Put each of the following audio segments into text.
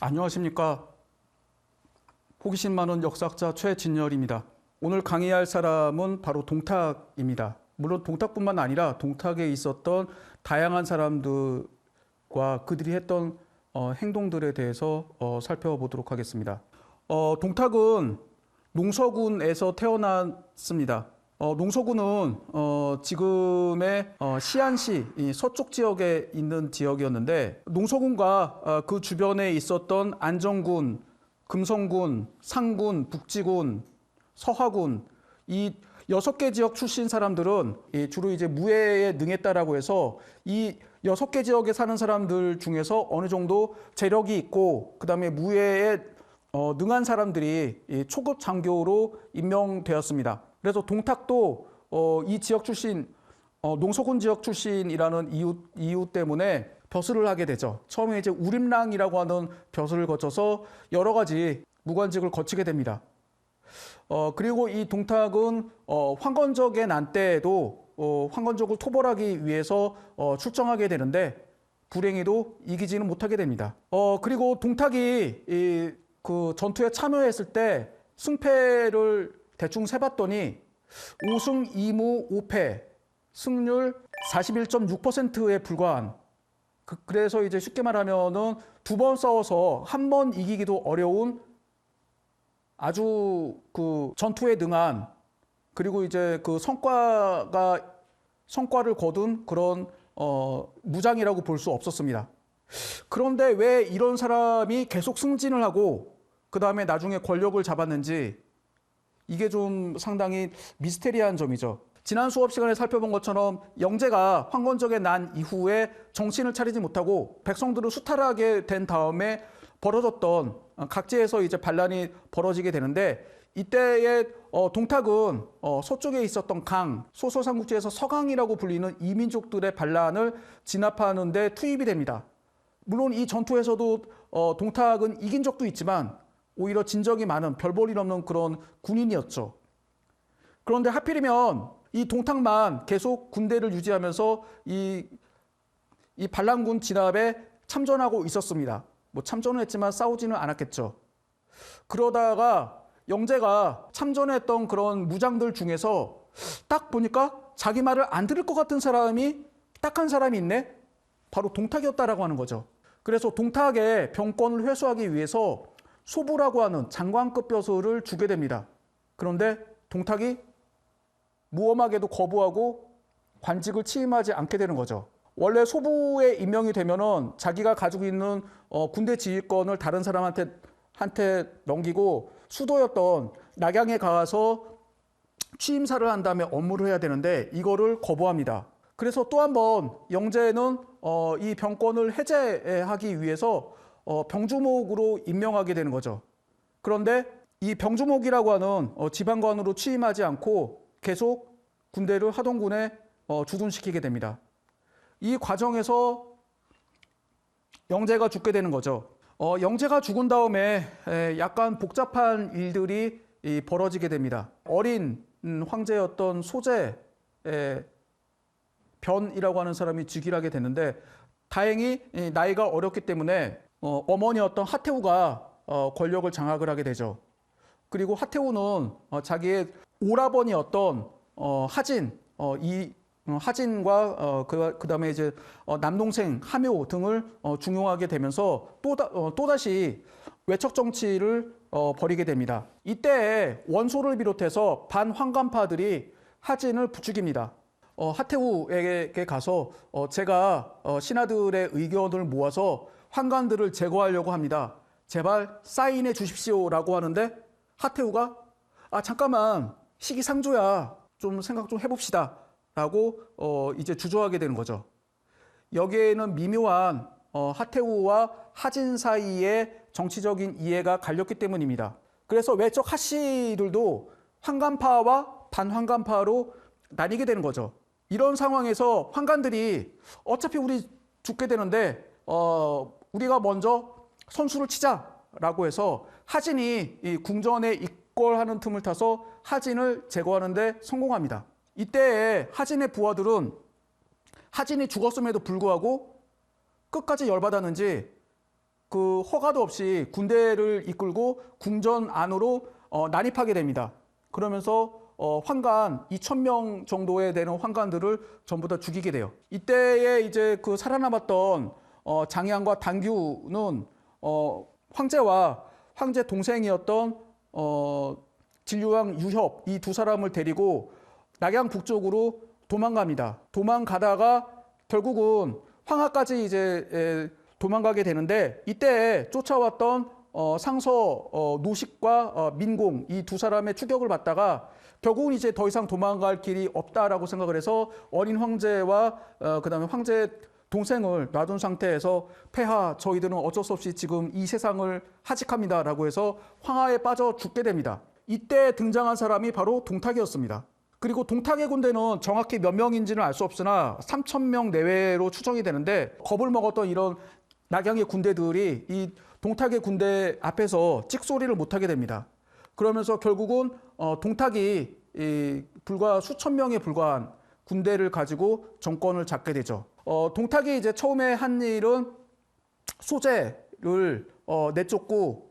안녕하십니까. 호기심 많은 역사학자 최진열입니다. 오늘 강의할 사람은 바로 동탁입니다. 물론 동탁뿐만 아니라 동탁에 있었던 다양한 사람들과 그들이 했던 행동들에 대해서 살펴보도록 하겠습니다. 동탁은 농서군에서 태어났습니다. 농서군은 지금의 시안시 서쪽 지역에 있는 지역이었는데, 농서군과 그 주변에 있었던 안정군, 금성군, 상군, 북지군, 서하군, 이 6개 지역 출신 사람들은 주로 이제 무예에 능했다라고 해서 이 6개 지역에 사는 사람들 중에서 어느 정도 재력이 있고 그다음에 무예에 능한 사람들이 초급 장교로 임명되었습니다. 그래서 동탁도 이 지역 출신, 농서군 지역 출신이라는 이유 때문에 벼슬을 하게 되죠. 처음에 이제 우림랑이라고 하는 벼슬을 거쳐서 여러 가지 무관직을 거치게 됩니다. 그리고 이 동탁은 황건적의 난 때에도 황건적을 토벌하기 위해서 출정하게 되는데 불행히도 이기지는 못하게 됩니다. 그리고 동탁이 그 전투에 참여했을 때 승패를 대충 세봤더니 5승 2무 5패, 승률 41.6%에 불과한, 그래서 이제 쉽게 말하면은 2번 싸워서 한 번 이기기도 어려운 아주 그 전투에 능한, 그리고 이제 그 성과를 거둔 그런 무장이라고 볼 수 없었습니다. 그런데 왜 이런 사람이 계속 승진을 하고 그 다음에 나중에 권력을 잡았는지, 이게 좀 상당히 미스테리한 점이죠. 지난 수업 시간에 살펴본 것처럼 영제가 황건적의 난 이후에 정신을 차리지 못하고 백성들을 수탈하게 된 다음에 벌어졌던 각지에서 이제 반란이 벌어지게 되는데, 이때의 동탁은 서쪽에 있었던 강, 소서삼국지에서 서강이라고 불리는 이민족들의 반란을 진압하는 데 투입이 됩니다. 물론 이 전투에서도 동탁은 이긴 적도 있지만 오히려 진적이 많은 별 볼 일 없는 그런 군인이었죠. 그런데 하필이면 이 동탁만 계속 군대를 유지하면서 이 반란군 진압에 참전하고 있었습니다. 뭐 참전을 했지만 싸우지는 않았겠죠. 그러다가 영제가 참전했던 그런 무장들 중에서 딱 보니까 자기 말을 안 들을 것 같은 사람이 딱 한 사람이 있네? 바로 동탁이었다라고 하는 거죠. 그래서 동탁의 병권을 회수하기 위해서 소부라고 하는 장관급 벼슬을 주게 됩니다. 그런데 동탁이 무엄하게도 거부하고 관직을 취임하지 않게 되는 거죠. 원래 소부에 임명이 되면은 자기가 가지고 있는 군대 지휘권을 다른 사람한테 넘기고 수도였던 낙양에 가서 취임사를 한 다음에 업무를 해야 되는데 이거를 거부합니다. 그래서 또 한 번 영제는 이 병권을 해제하기 위해서 병주목으로 임명하게 되는 거죠. 그런데 이 병주목이라고 하는 지방관으로 취임하지 않고 계속 군대를 하동군에 주둔시키게 됩니다. 이 과정에서 영제가 죽게 되는 거죠. 영제가 죽은 다음에 약간 복잡한 일들이 벌어지게 됩니다. 어린 황제였던 소제 변이라고 하는 사람이 즉위하게 되는데, 다행히 나이가 어렸기 때문에 어머니였던 하태우가 권력을 장악을 하게 되죠. 그리고 하태우는 자기의 오라버니였던 하진, 하진과 그다음에 이제 남동생 하묘 등을 중용하게 되면서 또다시 외척 정치를 벌이게 됩니다. 이때 원소를 비롯해서 반황간파들이 하진을 부추깁니다. 하태우에게 가서 제가 신하들의 의견을 모아서 환관들을 제거하려고 합니다. 제발 사인해 주십시오라고 하는데, 하태우가 잠깐만 시기상조야, 좀 생각 좀 해봅시다 라고 이제 주저하게 되는 거죠. 여기에는 미묘한 하태우와 하진 사이의 정치적인 이해가 갈렸기 때문입니다. 그래서 외적 하씨들도 황간파와 반황간파로 나뉘게 되는 거죠. 이런 상황에서 황간들이 어차피 우리 죽게 되는데 우리가 먼저 선수를 치자라고 해서 하진이 이 궁전에 입궐하는 틈을 타서 하진을 제거하는 데 성공합니다. 이때에 하진의 부하들은 하진이 죽었음에도 불구하고 끝까지 열받았는지 그 허가도 없이 군대를 이끌고 궁전 안으로 난입하게 됩니다. 그러면서 환관 2,000명 정도에 되는 환관들을 전부 다 죽이게 돼요. 이때에 이제 그 살아남았던 장양과 단규는 황제와 황제 동생이었던 진류왕 유협 이 두 사람을 데리고 낙양 북쪽으로 도망갑니다. 도망가다가 결국은 황하까지 이제 도망가게 되는데 이때 쫓아왔던 상서 노식과 민공 이 두 사람의 추격을 받다가 결국은 이제 더 이상 도망갈 길이 없다라고 생각을 해서 어린 황제와 그다음에 황제 동생을 놔둔 상태에서 폐하 저희들은 어쩔 수 없이 지금 이 세상을 하직합니다라고 해서 황하에 빠져 죽게 됩니다. 이때 등장한 사람이 바로 동탁이었습니다. 그리고 동탁의 군대는 정확히 몇 명인지는 알 수 없으나 3,000명 내외로 추정이 되는데 겁을 먹었던 이런 낙양의 군대들이 이 동탁의 군대 앞에서 찍소리를 못하게 됩니다. 그러면서 결국은 동탁이 불과 수천 명에 불과한 군대를 가지고 정권을 잡게 되죠. 동탁이 이제 처음에 한 일은 소재를 내쫓고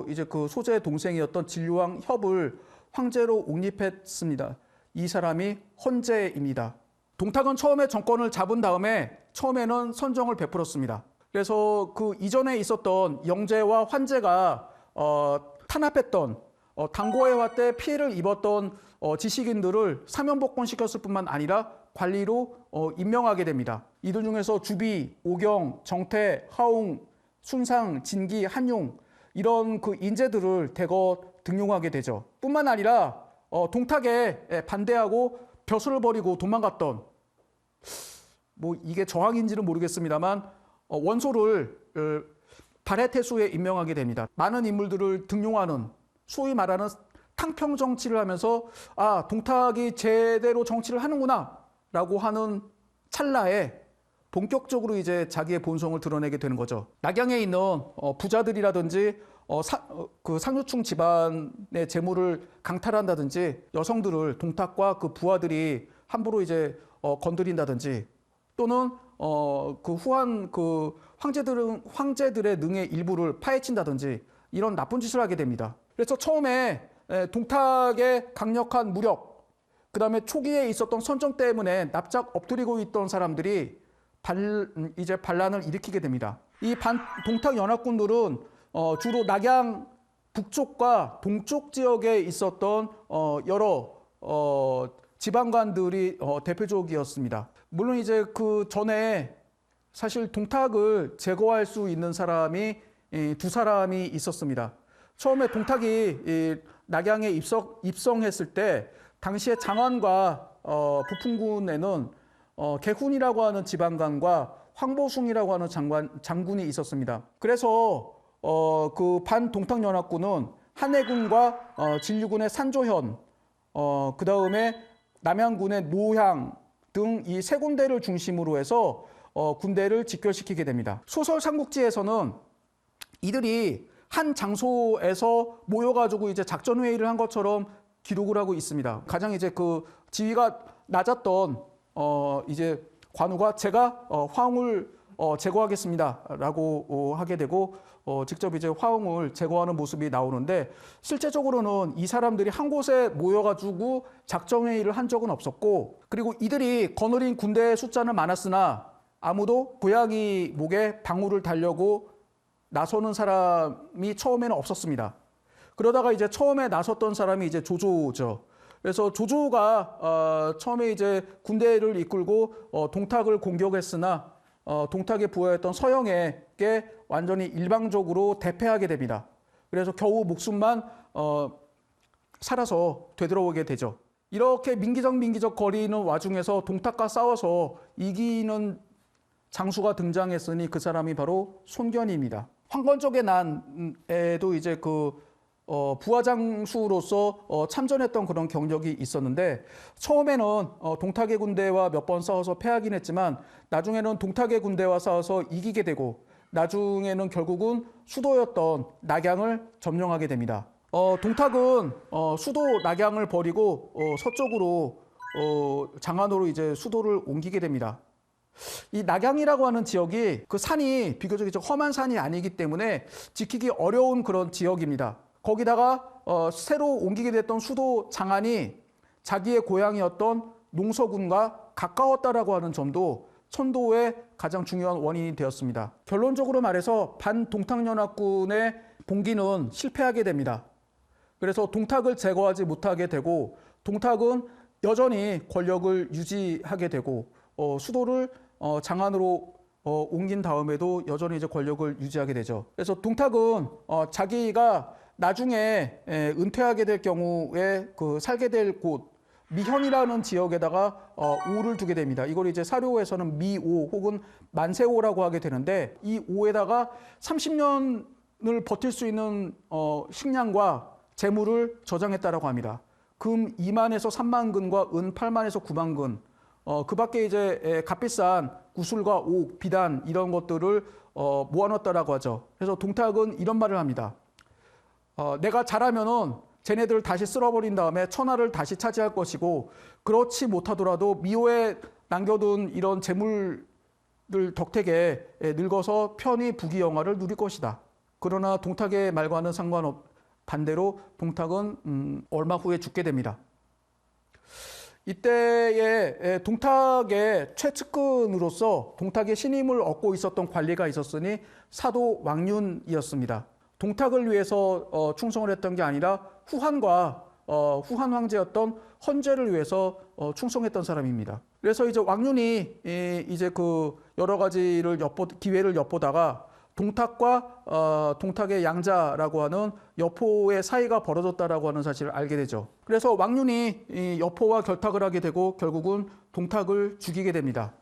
이제 그 소재의 동생이었던 진류왕 협을 황제로 옹립했습니다. 이 사람이 헌제입니다. 동탁은 처음에 정권을 잡은 다음에 처음에는 선정을 베풀었습니다. 그래서 그 이전에 있었던 영제와 환제가 탄압했던 당고해화 때 피해를 입었던 지식인들을 사면복권 시켰을 뿐만 아니라 관리로 임명하게 됩니다. 이들 중에서 주비, 오경, 정태, 하웅, 순상, 진기, 한용 이런 그 인재들을 대거 등용하게 되죠. 뿐만 아니라 동탁에 반대하고 벼슬을 버리고 도망갔던 뭐 이게 저항인지는 모르겠습니다만 원소를 발해태수에 임명하게 됩니다. 많은 인물들을 등용하는 소위 말하는 탕평 정치를 하면서 아 동탁이 제대로 정치를 하는구나 라고 하는 찰나에 본격적으로 이제 자기의 본성을 드러내게 되는 거죠. 낙양에 있는 부자들이라든지 그 상류층 집안의 재물을 강탈한다든지 여성들을 동탁과 그 부하들이 함부로 이제 건드린다든지 또는 그 후한 그 황제들의 능의 일부를 파헤친다든지 이런 나쁜 짓을 하게 됩니다. 그래서 처음에 동탁의 강력한 무력, 그 다음에 초기에 있었던 선정 때문에 납작 엎드리고 있던 사람들이 이제 반란을 일으키게 됩니다. 이 동탁 연합군들은 주로 낙양 북쪽과 동쪽 지역에 있었던 여러 지방관들이 대표적이었습니다. 물론 이제 그 전에 사실 동탁을 제거할 수 있는 사람이 두 사람이 있었습니다. 처음에 동탁이 낙양에 입성했을 때 당시에 장안과 부풍군에는 개훈이라고 하는 지방관과 황보숭이라고 하는 장군이 있었습니다. 그래서 그 반동탁연합군은 한해군과 진류군의 산조현, 그 다음에 남양군의 노향 등 이 세 군데를 중심으로 해서 군대를 직결시키게 됩니다. 소설 삼국지에서는 이들이 한 장소에서 모여가지고 이제 작전 회의를 한 것처럼 기록을 하고 있습니다. 가장 이제 그 지위가 낮았던 이제 관우가 제가 화웅을 제거하겠습니다라고 하게 되고 직접 이제 화웅을 제거하는 모습이 나오는데 실제적으로는 이 사람들이 한 곳에 모여가지고 작전 회의를 한 적은 없었고 그리고 이들이 거느린 군대의 숫자는 많았으나 아무도 고양이 목에 방울을 달려고 나서는 사람이 처음에는 없었습니다. 그러다가 이제 처음에 나섰던 사람이 이제 조조죠. 그래서 조조가 처음에 이제 군대를 이끌고 동탁을 공격했으나 동탁의 부하였던 서영에게 완전히 일방적으로 대패하게 됩니다. 그래서 겨우 목숨만 살아서 되돌아오게 되죠. 이렇게 민기적 거리는 와중에서 동탁과 싸워서 이기는 장수가 등장했으니 그 사람이 바로 손견입니다. 황건적의 난에도 이제 그 부하장수로서 참전했던 그런 경력이 있었는데 처음에는 동탁의 군대와 몇 번 싸워서 패하긴 했지만 나중에는 동탁의 군대와 싸워서 이기게 되고 나중에는 결국은 수도였던 낙양을 점령하게 됩니다. 동탁은 수도 낙양을 버리고 서쪽으로 장안으로 이제 수도를 옮기게 됩니다. 이 낙양이라고 하는 지역이 그 산이 비교적 이제 험한 산이 아니기 때문에 지키기 어려운 그런 지역입니다. 거기다가 새로 옮기게 됐던 수도 장안이 자기의 고향이었던 농서군과 가까웠다라고 하는 점도 천도의 가장 중요한 원인이 되었습니다. 결론적으로 말해서 반동탁연합군의 봉기는 실패하게 됩니다. 그래서 동탁을 제거하지 못하게 되고 동탁은 여전히 권력을 유지하게 되고 수도를 장안으로 옮긴 다음에도 여전히 이제 권력을 유지하게 되죠. 그래서 동탁은 자기가 나중에 은퇴하게 될 경우에 그 살게 될 곳 미현이라는 지역에다가 오를 두게 됩니다. 이걸 이제 사료에서는 미오 혹은 만세오라고 하게 되는데 이 오에다가 30년을 버틸 수 있는 식량과 재물을 저장했다라고 합니다. 금 2만에서 3만 근과 은 8만에서 9만 근. 그 밖에 이제 값비싼 구슬과 옥, 비단 이런 것들을 모아놨다라고 하죠. 그래서 동탁은 이런 말을 합니다. 내가 잘하면은 쟤네들을 다시 쓸어버린 다음에 천하를 다시 차지할 것이고 그렇지 못하더라도 미호에 남겨둔 이런 재물들 덕택에 늙어서 편히 부귀영화를 누릴 것이다. 그러나 동탁의 말과는 반대로 동탁은 얼마 후에 죽게 됩니다. 이때에 동탁의 최측근으로서 동탁의 신임을 얻고 있었던 관리가 있었으니 사도 왕륜이었습니다. 동탁을 위해서 충성을 했던 게 아니라 후한 황제였던 헌제를 위해서 충성했던 사람입니다. 그래서 이제 왕륜이 이제 그 여러 가지를 기회를 엿보다가 동탁과 동탁의 양자라고 하는 여포의 사이가 벌어졌다라고 하는 사실을 알게 되죠. 그래서 왕륜이 이 여포와 결탁을 하게 되고 결국은 동탁을 죽이게 됩니다.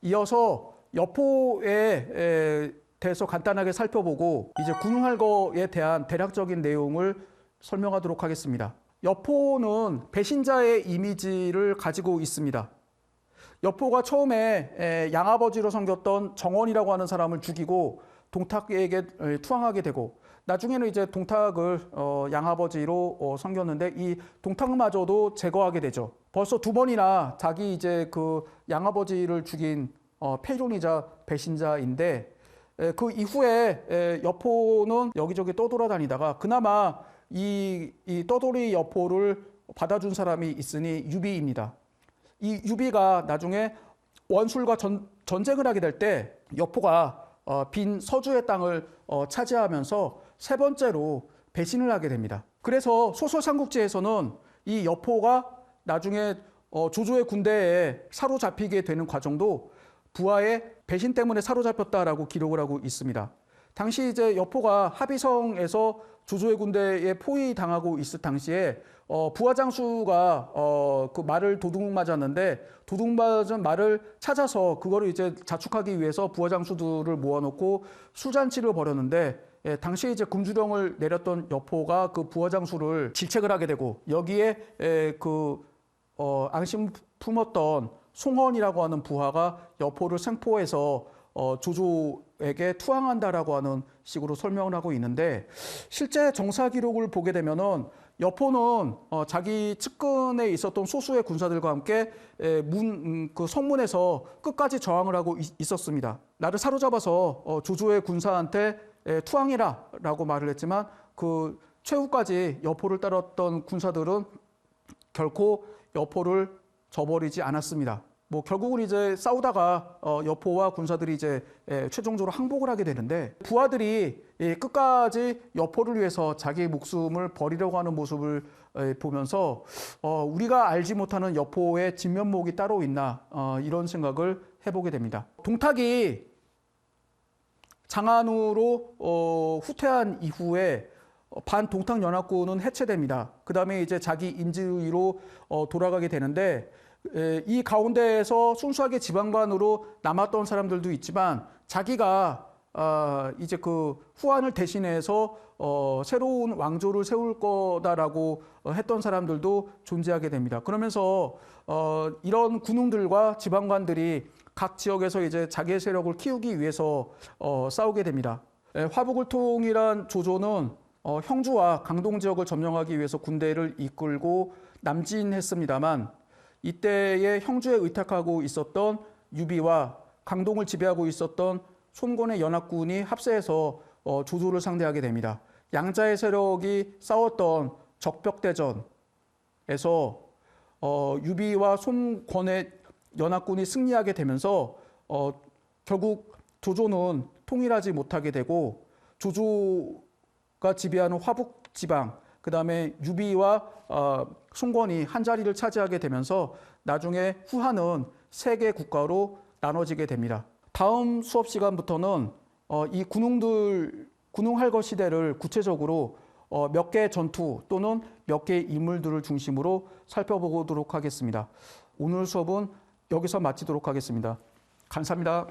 이어서 여포에 대해서 간단하게 살펴보고 이제 군활거에 대한 대략적인 내용을 설명하도록 하겠습니다. 여포는 배신자의 이미지를 가지고 있습니다. 여포가 처음에 양아버지로 섬겼던 정원이라고 하는 사람을 죽이고 동탁에게 투항하게 되고 나중에는 이제 동탁을 양아버지로 섬겼는데 이 동탁마저도 제거하게 되죠. 벌써 두 번이나 자기 이제 그 양아버지를 죽인 패존이자 배신자인데 그 이후에 여포는 여기저기 떠돌아다니다가 그나마 이 떠돌이 여포를 받아준 사람이 있으니 유비입니다. 이 유비가 나중에 원술과 전쟁을 하게 될 때 여포가 빈 서주의 땅을 차지하면서 세 번째로 배신을 하게 됩니다. 그래서 소설 삼국지에서는 이 여포가 나중에 조조의 군대에 사로잡히게 되는 과정도 부하의 배신 때문에 사로잡혔다라고 기록을 하고 있습니다. 당시 이제 여포가 합의성에서 조조의 군대에 포위당하고 있을 당시에 부하 장수가 그 말을 도둑 맞았는데 도둑 맞은 말을 찾아서 그거를 이제 자축하기 위해서 부하 장수들을 모아놓고 술잔치를 벌였는데 당시에 이제 금주령을 내렸던 여포가 그 부하 장수를 질책을 하게 되고 여기에 앙심 품었던 송헌이라고 하는 부하가 여포를 생포해서 조조에게 투항한다라고 하는 식으로 설명을 하고 있는데 실제 정사 기록을 보게 되면은 여포는 자기 측근에 있었던 소수의 군사들과 함께 그 성문에서 끝까지 저항을 하고 있었습니다. 나를 사로잡아서 조조의 군사한테 투항해라라고 말을 했지만 그 최후까지 여포를 따랐던 군사들은 결코 여포를 저버리지 않았습니다. 뭐 결국은 이제 싸우다가 여포와 군사들이 이제 최종적으로 항복을 하게 되는데 부하들이 끝까지 여포를 위해서 자기의 목숨을 버리려고 하는 모습을 보면서 우리가 알지 못하는 여포의 진면목이 따로 있나 이런 생각을 해보게 됩니다. 동탁이 장안으로 후퇴한 이후에 반동탁연합군은 해체됩니다. 그 다음에 이제 자기 임지위로 돌아가게 되는데 이 가운데에서 순수하게 지방관으로 남았던 사람들도 있지만 자기가 이제 그 후한을 대신해서 새로운 왕조를 세울 거다라고 했던 사람들도 존재하게 됩니다. 그러면서 이런 군웅들과 지방관들이 각 지역에서 이제 자기의 세력을 키우기 위해서 싸우게 됩니다. 화북을 통일한 조조는 형주와 강동 지역을 점령하기 위해서 군대를 이끌고 남진했습니다만 이때에 형주에 의탁하고 있었던 유비와 강동을 지배하고 있었던 손권의 연합군이 합세해서 조조를 상대하게 됩니다. 양자의 세력이 싸웠던 적벽대전에서 유비와 손권의 연합군이 승리하게 되면서 결국 조조는 통일하지 못하게 되고 조조가 지배하는 화북 지방, 그 다음에 유비와 손권이 한 자리를 차지하게 되면서 나중에 후한은 세 개 국가로 나눠지게 됩니다. 다음 수업 시간부터는 이 군웅할거 시대를 구체적으로 몇 개의 전투 또는 몇 개의 인물들을 중심으로 살펴보도록 하겠습니다. 오늘 수업은 여기서 마치도록 하겠습니다. 감사합니다.